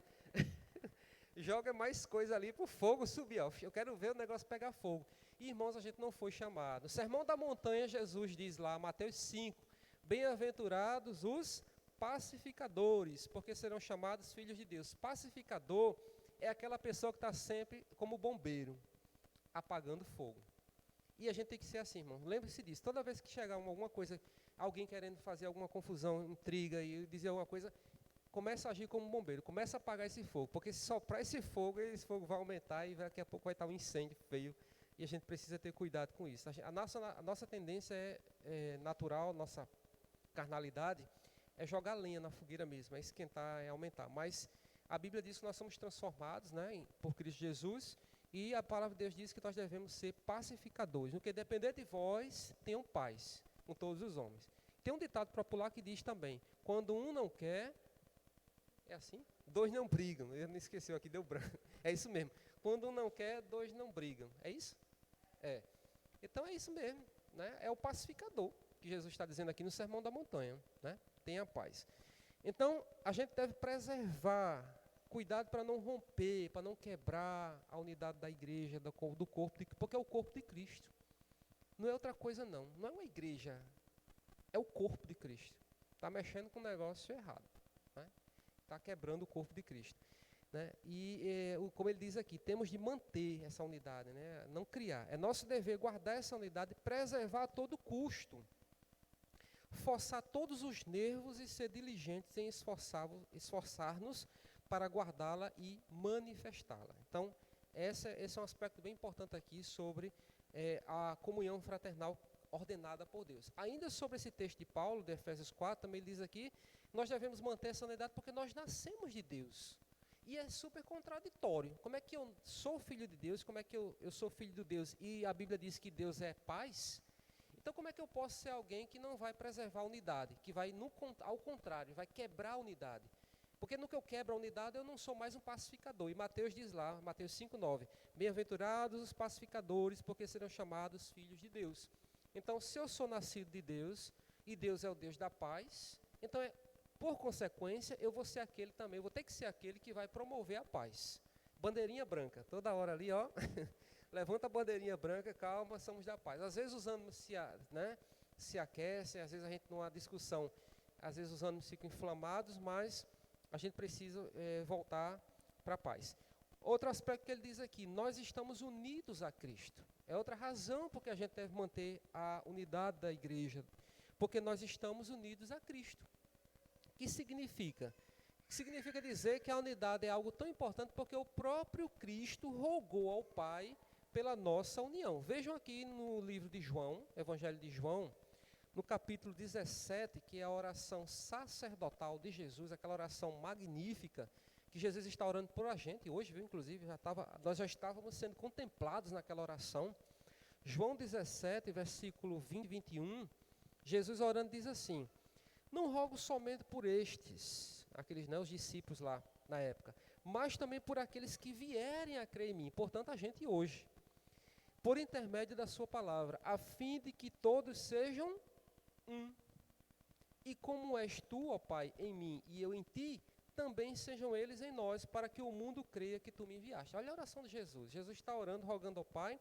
joga mais coisa ali para o fogo subir. Ó. Eu quero ver o negócio pegar fogo. E, irmãos, a gente não foi chamado. No Sermão da Montanha, Jesus diz lá, Mateus 5, bem-aventurados os pacificadores, porque serão chamados filhos de Deus. Pacificador é aquela pessoa que está sempre como bombeiro, apagando fogo. E a gente tem que ser assim, irmão. Lembre-se disso. Toda vez que chegar alguma coisa, alguém querendo fazer alguma confusão, intriga e dizer alguma coisa, começa a agir como um bombeiro, começa a apagar esse fogo, porque se soprar esse fogo vai aumentar e daqui a pouco vai estar um incêndio feio, e a gente precisa ter cuidado com isso. A nossa tendência é natural, nossa carnalidade, é jogar lenha na fogueira mesmo, é esquentar, é aumentar. Mas a Bíblia diz que nós somos transformados, né, por Cristo Jesus, e a palavra de Deus diz que nós devemos ser pacificadores. No que depender de vós, tenham paz com todos os homens. Tem um ditado popular que diz também, quando um não quer... É assim? Dois não brigam. Eu não esqueci aqui, deu branco. É isso mesmo. Quando um não quer, dois não brigam. É isso? É. Então é isso mesmo, né? É o pacificador que Jesus está dizendo aqui no Sermão da Montanha, né? Tenha paz. Então, a gente deve preservar, cuidado para não romper, para não quebrar a unidade da igreja, do corpo, porque é o corpo de Cristo. Não é outra coisa não. Não é uma igreja, é o corpo de Cristo. Está mexendo com um negócio errado, né? Está quebrando o corpo de Cristo, né? E como ele diz aqui, temos de manter essa unidade, né? Não criar. É nosso dever guardar essa unidade, preservar a todo custo, forçar todos os nervos e ser diligentes em esforçar-nos para guardá-la e manifestá-la. Então, esse é um aspecto bem importante aqui sobre a comunhão fraternal ordenada por Deus. Ainda sobre esse texto de Paulo, de Efésios 4, também ele diz aqui, nós devemos manter essa unidade porque nós nascemos de Deus. E é super contraditório. Como é que eu sou filho de Deus? Como é que eu sou filho de Deus? E a Bíblia diz que Deus é paz? Então, como é que eu posso ser alguém que não vai preservar a unidade? Que vai, ao contrário, vai quebrar a unidade? Porque no que eu quebro a unidade, eu não sou mais um pacificador. E Mateus diz lá, Mateus 5,9, bem-aventurados os pacificadores, porque serão chamados filhos de Deus. Então, se eu sou nascido de Deus, e Deus é o Deus da paz, então, por consequência, eu vou ser aquele também, eu vou ter que ser aquele que vai promover a paz. Bandeirinha branca, toda hora ali, ó, levanta a bandeirinha branca, calma, somos da paz. Às vezes os ânimos se aquecem, às vezes a gente numa discussão, às vezes os ânimos ficam inflamados, mas a gente precisa voltar para a paz. Outro aspecto que ele diz aqui, nós estamos unidos a Cristo. É outra razão porque a gente deve manter a unidade da igreja, porque nós estamos unidos a Cristo. O que significa? Significa dizer que a unidade é algo tão importante porque o próprio Cristo rogou ao Pai pela nossa união. Vejam aqui no livro de João, Evangelho de João, no capítulo 17, que é a oração sacerdotal de Jesus, aquela oração magnífica, que Jesus está orando por a gente hoje, viu? Inclusive, nós já estávamos sendo contemplados naquela oração. João 17, versículo 20 e 21, Jesus orando diz assim, não rogo somente por estes, aqueles, né, os discípulos lá na época, mas também por aqueles que vierem a crer em mim, portanto a gente hoje, por intermédio da sua palavra, a fim de que todos sejam um. E como és tu, ó Pai, em mim e eu em ti, também sejam eles em nós, para que o mundo creia que tu me enviaste. Olha a oração de Jesus. Jesus está orando, rogando ao Pai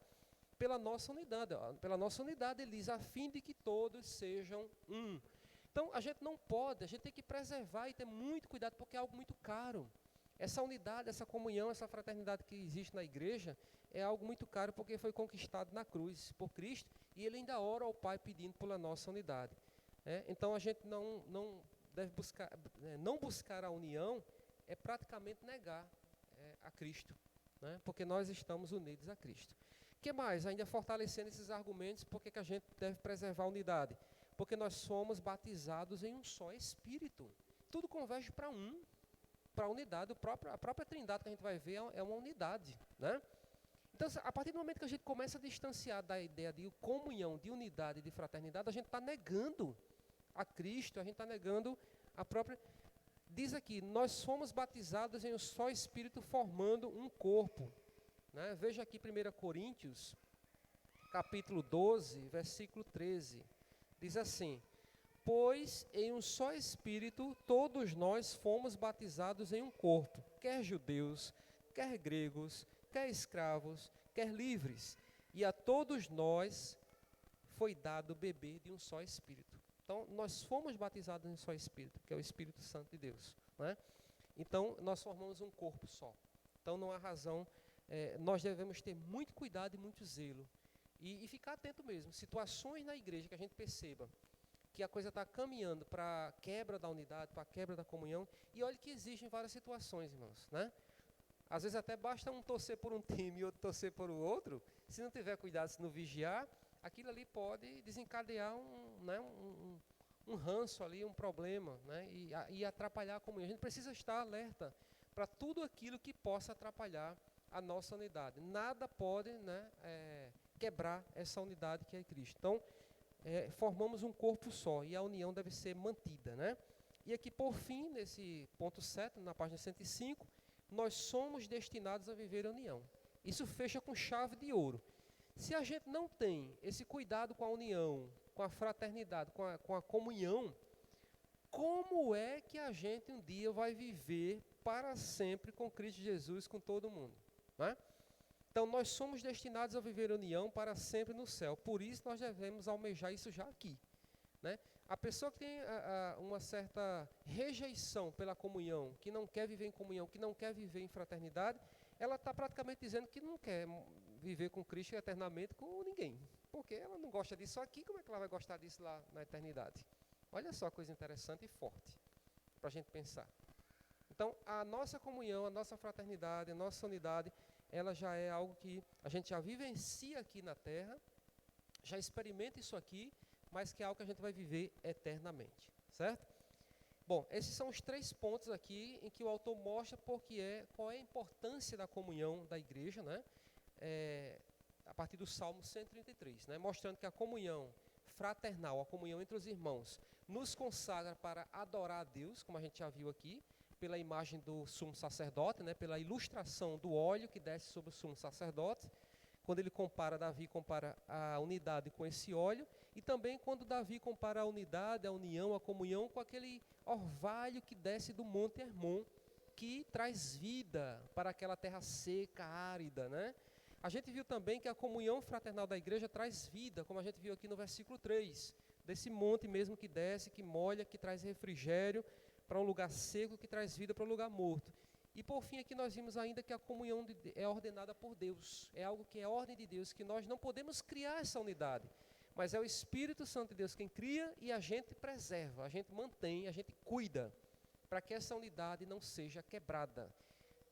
pela nossa unidade. Pela nossa unidade, ele diz, a fim de que todos sejam um. Então, a gente não pode, a gente tem que preservar e ter muito cuidado, porque é algo muito caro. Essa unidade, essa comunhão, essa fraternidade que existe na igreja, é algo muito caro, porque foi conquistado na cruz por Cristo, e ele ainda ora ao Pai pedindo pela nossa unidade. Então, a gente não deve buscar, não buscar a união é praticamente negar a Cristo, né? Porque nós estamos unidos a Cristo. O que mais? Ainda fortalecendo esses argumentos, por que a gente deve preservar a unidade? Porque nós somos batizados em um só Espírito. Tudo converge para para a unidade. A própria Trindade que a gente vai ver é uma unidade, né? Então, a partir do momento que a gente começa a distanciar da ideia de comunhão, de unidade, de fraternidade, a gente está negando a Cristo, a gente está negando a própria... Diz aqui, nós fomos batizados em um só Espírito, formando um corpo, né? Veja aqui 1 Coríntios, capítulo 12, versículo 13. Diz assim, pois em um só Espírito todos nós fomos batizados em um corpo, quer judeus, quer gregos, quer escravos, quer livres, e a todos nós foi dado beber de um só Espírito. Então, nós fomos batizados em um só Espírito, que é o Espírito Santo de Deus, né? Então, nós formamos um corpo só. Então, não há razão, nós devemos ter muito cuidado e muito zelo, e ficar atento mesmo. Situações na igreja que a gente perceba que a coisa está caminhando para a quebra da unidade, para a quebra da comunhão, e olha que existem várias situações, irmãos, né? Às vezes até basta um torcer por um time e outro torcer por o outro, se não tiver cuidado, se não vigiar, aquilo ali pode desencadear um ranço ali, um problema, né? E atrapalhar a comunhão. A gente precisa estar alerta para tudo aquilo que possa atrapalhar a nossa unidade. Nada pode, né, quebrar essa unidade que é Cristo. Então, formamos um corpo só e a união deve ser mantida, né? E aqui, por fim, nesse ponto 7, na página 105, nós somos destinados a viver a união. Isso fecha com chave de ouro. Se a gente não tem esse cuidado com a união, com a fraternidade, com a comunhão, como é que a gente um dia vai viver para sempre com Cristo Jesus, com todo mundo? Né? Então, nós somos destinados a viver a união para sempre no céu. Por isso, nós devemos almejar isso já aqui. Né? A pessoa que tem uma certa rejeição pela comunhão, que não quer viver em comunhão, que não quer viver em fraternidade, ela está praticamente dizendo que não quer viver com Cristo eternamente com ninguém. Porque ela não gosta disso aqui, como é que ela vai gostar disso lá na eternidade? Olha só a coisa interessante e forte para a gente pensar. Então, a nossa comunhão, a nossa fraternidade, a nossa unidade, ela já é algo que a gente já vivencia aqui na Terra, já experimenta isso aqui, mas que é algo que a gente vai viver eternamente, certo? Bom, esses são os 3 pontos aqui em que o autor mostra qual é a importância da comunhão da igreja, né? A partir do Salmo 133, né? Mostrando que a comunhão fraternal, a comunhão entre os irmãos, nos consagra para adorar a Deus, como a gente já viu aqui, pela imagem do sumo sacerdote, né? Pela ilustração do óleo que desce sobre o sumo sacerdote, quando Davi compara a unidade com esse óleo, e também quando Davi compara a unidade, a união, a comunhão com aquele orvalho que desce do Monte Hermon, que traz vida para aquela terra seca, árida, né? A gente viu também que a comunhão fraternal da igreja traz vida, como a gente viu aqui no versículo 3, desse monte mesmo que desce, que molha, que traz refrigério para um lugar seco, que traz vida para um lugar morto. E por fim aqui nós vimos ainda que a comunhão é ordenada por Deus, é algo que é ordem de Deus, que nós não podemos criar essa unidade, mas é o Espírito Santo de Deus quem cria e a gente preserva, a gente mantém, a gente cuida, para que essa unidade não seja quebrada.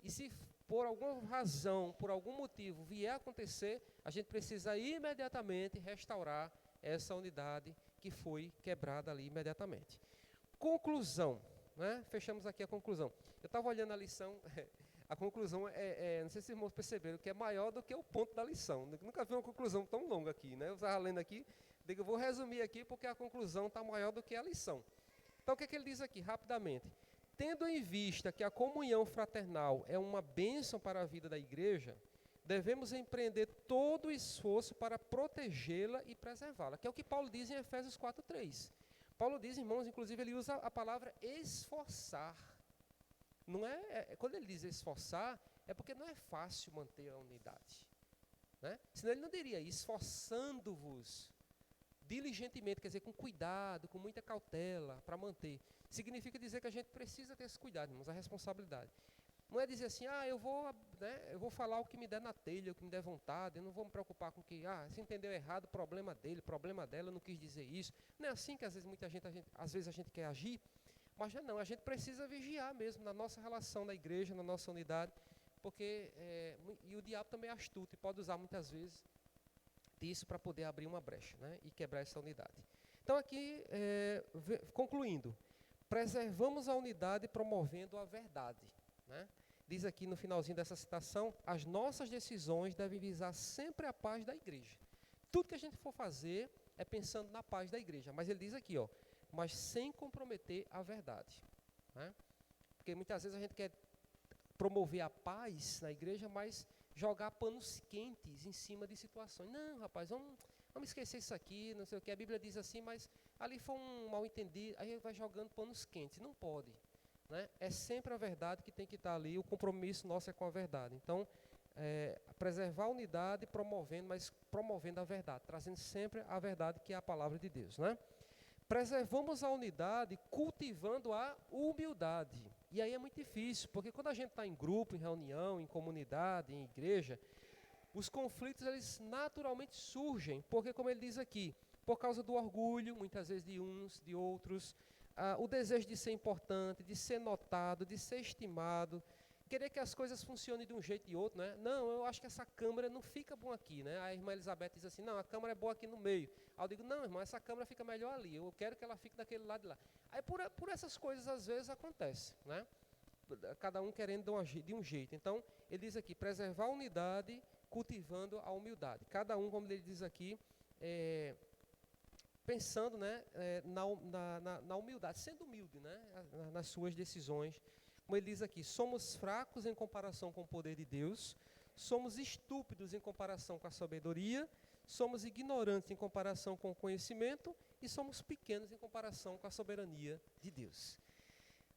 E se por alguma razão, por algum motivo vier a acontecer, a gente precisa imediatamente restaurar essa unidade que foi quebrada ali imediatamente. Conclusão. Né? Fechamos aqui a conclusão. Eu estava olhando a lição, a conclusão não sei se os irmãos perceberam, que é maior do que o ponto da lição. Nunca vi uma conclusão tão longa aqui, né? Eu estava lendo aqui, eu vou resumir aqui porque a conclusão está maior do que a lição. Então o que ele diz aqui, rapidamente? Tendo em vista que a comunhão fraternal é uma bênção para a vida da igreja, devemos empreender todo o esforço para protegê-la e preservá-la, que é o que Paulo diz em Efésios 4:3. Paulo diz, irmãos, inclusive ele usa a palavra esforçar. Não quando ele diz esforçar, é porque não é fácil manter a unidade. Né? Senão ele não diria esforçando-vos diligentemente, quer dizer, com cuidado, com muita cautela, para manter. Significa dizer que a gente precisa ter esse cuidado, irmãos, a responsabilidade. Não é dizer assim, eu vou falar o que me der na telha, o que me der vontade, eu não vou me preocupar com que, se entendeu errado, problema dele, problema dela, eu não quis dizer isso. Não é assim que às vezes a gente quer agir, mas já não, a gente precisa vigiar mesmo na nossa relação na igreja, na nossa unidade, porque, e o diabo também é astuto e pode usar muitas vezes disso para poder abrir uma brecha, né, e quebrar essa unidade. Então aqui, concluindo, preservamos a unidade promovendo a verdade, né? Diz aqui no finalzinho dessa citação, as nossas decisões devem visar sempre a paz da igreja. Tudo que a gente for fazer é pensando na paz da igreja. Mas ele diz aqui, mas sem comprometer a verdade. Né? Porque muitas vezes a gente quer promover a paz na igreja, mas jogar panos quentes em cima de situações. Não, rapaz, vamos esquecer isso aqui, não sei o que. A Bíblia diz assim, mas ali foi um mal-entendido. Aí vai jogando panos quentes. Não pode. Né? É sempre a verdade que tem que estar ali, o compromisso nosso é com a verdade. Então, preservar a unidade, mas promovendo a verdade, trazendo sempre a verdade que é a palavra de Deus. Né? Preservamos a unidade cultivando a humildade. E aí é muito difícil, porque quando a gente está em grupo, em reunião, em comunidade, em igreja, os conflitos eles naturalmente surgem, porque como ele diz aqui, por causa do orgulho, muitas vezes de uns, de outros, o desejo de ser importante, de ser notado, de ser estimado, querer que as coisas funcionem de um jeito e de outro, né? Não, eu acho que essa câmera não fica bom aqui, né? A irmã Elizabeth diz assim, não, a câmera é boa aqui no meio. Aí eu digo, não, irmão, essa câmera fica melhor ali, eu quero que ela fique daquele lado de lá. Aí por essas coisas às vezes acontece, né? Cada um querendo de um jeito. Então, ele diz aqui, preservar a unidade, cultivando a humildade. Cada um, como ele diz aqui, pensando, né, na humildade, sendo humilde, né, nas suas decisões. Como ele diz aqui, somos fracos em comparação com o poder de Deus, somos estúpidos em comparação com a sabedoria, somos ignorantes em comparação com o conhecimento e somos pequenos em comparação com a soberania de Deus.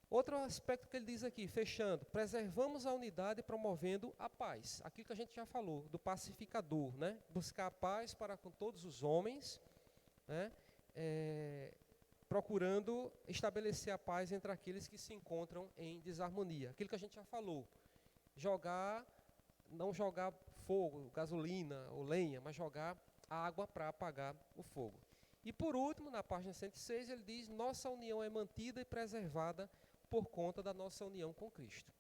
Outro aspecto que ele diz aqui, fechando, preservamos a unidade promovendo a paz. Aquilo que a gente já falou, do pacificador, né? Buscar a paz para com todos os homens, né? Procurando estabelecer a paz entre aqueles que se encontram em desarmonia. Aquilo que a gente já falou, não jogar fogo, gasolina ou lenha, mas jogar água para apagar o fogo. E por último, na página 106, ele diz, nossa união é mantida e preservada por conta da nossa união com Cristo.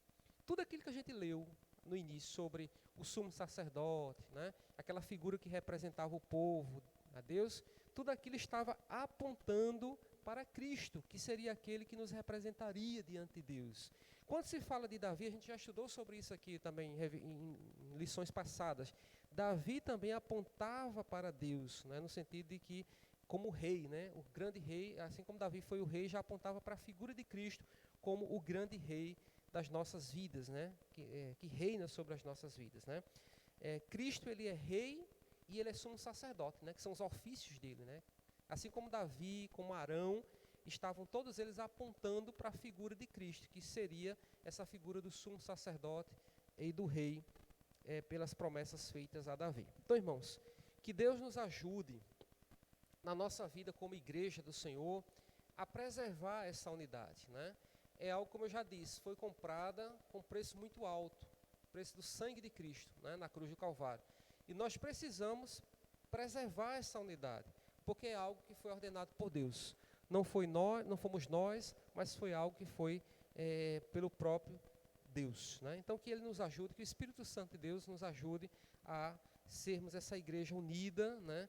Tudo aquilo que a gente leu no início sobre o sumo sacerdote, né, aquela figura que representava o povo a Deus, tudo aquilo estava apontando para Cristo, que seria aquele que nos representaria diante de Deus. Quando se fala de Davi, a gente já estudou sobre isso aqui também em lições passadas. Davi também apontava para Deus, né, no sentido de que, como rei, né, o grande rei, assim como Davi foi o rei, já apontava para a figura de Cristo como o grande rei das nossas vidas, né, que reina sobre as nossas vidas, né. Cristo, ele é rei e ele é sumo sacerdote, né, que são os ofícios dele, né. Assim como Davi, como Arão, estavam todos eles apontando para a figura de Cristo, que seria essa figura do sumo sacerdote e do rei, pelas promessas feitas a Davi. Então, irmãos, que Deus nos ajude na nossa vida como igreja do Senhor a preservar essa unidade, né? É algo, como eu já disse, foi comprada com preço muito alto, preço do sangue de Cristo, né, na cruz do Calvário. E nós precisamos preservar essa unidade, porque é algo que foi ordenado por Deus. Não fomos nós, mas foi algo que foi pelo próprio Deus, né? Então que Ele nos ajude, que o Espírito Santo de Deus nos ajude a sermos essa igreja unida, né?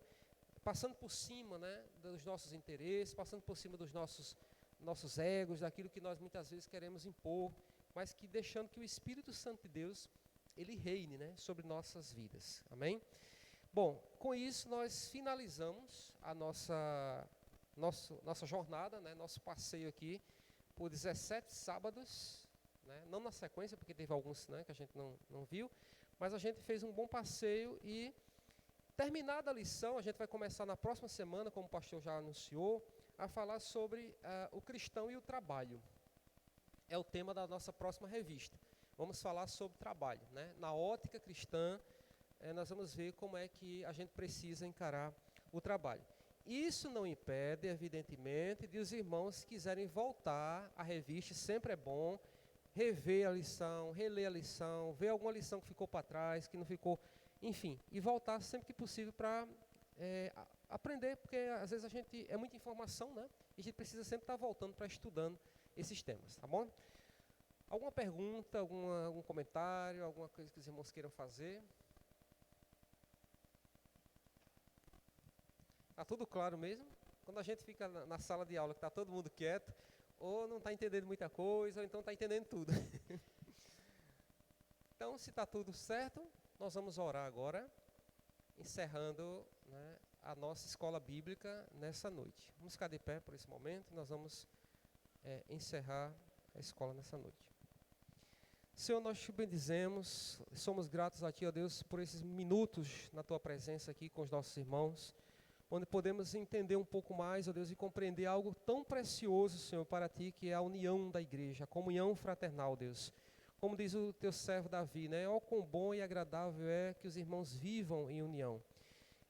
Passando por cima, né, dos nossos interesses, passando por cima dos nossos egos, daquilo que nós muitas vezes queremos impor, mas que deixando que o Espírito Santo de Deus, ele reine, né, sobre nossas vidas. Amém? Bom, com isso nós finalizamos a nossa jornada, né, nosso passeio aqui por 17 sábados, né, não na sequência, porque teve alguns, né, que a gente não viu, mas a gente fez um bom passeio e, terminada a lição, a gente vai começar na próxima semana, como o pastor já anunciou, a falar sobre o cristão e o trabalho. É o tema da nossa próxima revista. Vamos falar sobre trabalho, né? Na ótica cristã, nós vamos ver como é que a gente precisa encarar o trabalho. Isso não impede, evidentemente, de os irmãos quiserem voltar à revista, sempre é bom, rever a lição, reler a lição, ver alguma lição que ficou para trás, que não ficou, enfim, e voltar sempre que possível para aprender, porque às vezes a gente é muita informação, né? E a gente precisa sempre estar voltando para estudando esses temas, tá bom? Alguma pergunta, algum comentário, alguma coisa que os irmãos queiram fazer? Está tudo claro mesmo? Quando a gente fica na sala de aula que está todo mundo quieto, ou não está entendendo muita coisa, ou então está entendendo tudo. Então, se está tudo certo, nós vamos orar agora, encerrando, né, a nossa escola bíblica nessa noite. Vamos ficar de pé por esse momento, nós vamos encerrar a escola nessa noite. Senhor, nós te bendizemos, somos gratos a Ti, ó Deus, por esses minutos na Tua presença aqui com os nossos irmãos, onde podemos entender um pouco mais, ó Deus, e compreender algo tão precioso, Senhor, para Ti, que é a união da igreja, a comunhão fraternal, Deus. Como diz o Teu servo Davi, né? Ó, quão bom e agradável é que os irmãos vivam em união.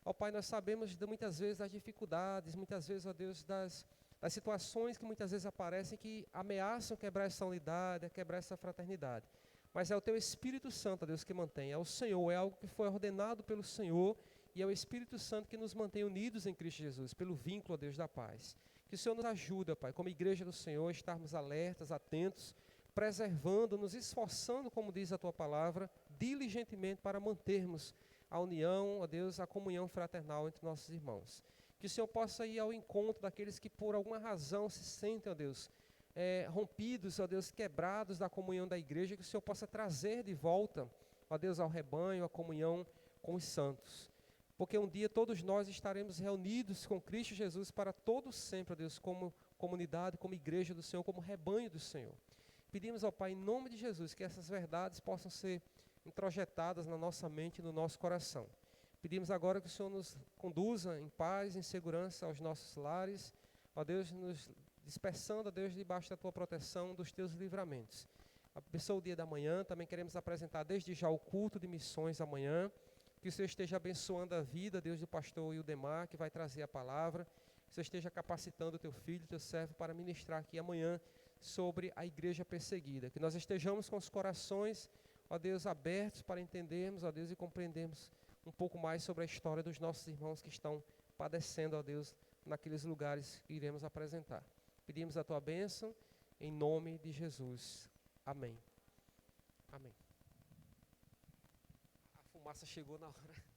Ó Pai, nós sabemos muitas vezes das dificuldades, muitas vezes, ó Deus, das situações que muitas vezes aparecem que ameaçam quebrar essa unidade, quebrar essa fraternidade. Mas é o Teu Espírito Santo, ó Deus, que mantém. É o Senhor, é algo que foi ordenado pelo Senhor e é o Espírito Santo que nos mantém unidos em Cristo Jesus, pelo vínculo, ó Deus, da paz. Que o Senhor nos ajude, ó Pai, como igreja do Senhor, estarmos alertas, atentos, preservando, nos esforçando, como diz a Tua palavra, diligentemente para mantermos a união, ó Deus, a comunhão fraternal entre nossos irmãos. Que o Senhor possa ir ao encontro daqueles que por alguma razão se sentem, ó Deus, rompidos, ó Deus, quebrados da comunhão da igreja, que o Senhor possa trazer de volta, ó Deus, ao rebanho, a comunhão com os santos. porque um dia todos nós estaremos reunidos com Cristo Jesus para todo sempre, ó Deus, como comunidade, como igreja do Senhor, como rebanho do Senhor. Pedimos ao Pai, em nome de Jesus, que essas verdades possam ser introjetadas na nossa mente e no nosso coração. Pedimos agora que o Senhor nos conduza em paz, em segurança aos nossos lares, ó Deus, nos dispersando, ó Deus, debaixo da Tua proteção, dos Teus livramentos. Abençoa o dia da manhã, também queremos apresentar desde já o culto de missões amanhã, que o Senhor esteja abençoando a vida, Deus, do pastor Ildemar, que vai trazer a palavra, que o Senhor esteja capacitando o Teu filho, o Teu servo, para ministrar aqui amanhã sobre a igreja perseguida, que nós estejamos com os corações, ó Deus, abertos para entendermos, ó Deus, e compreendermos um pouco mais sobre a história dos nossos irmãos que estão padecendo, ó Deus, naqueles lugares que iremos apresentar. Pedimos a Tua bênção, em nome de Jesus. Amém. Amém. A fumaça chegou na hora.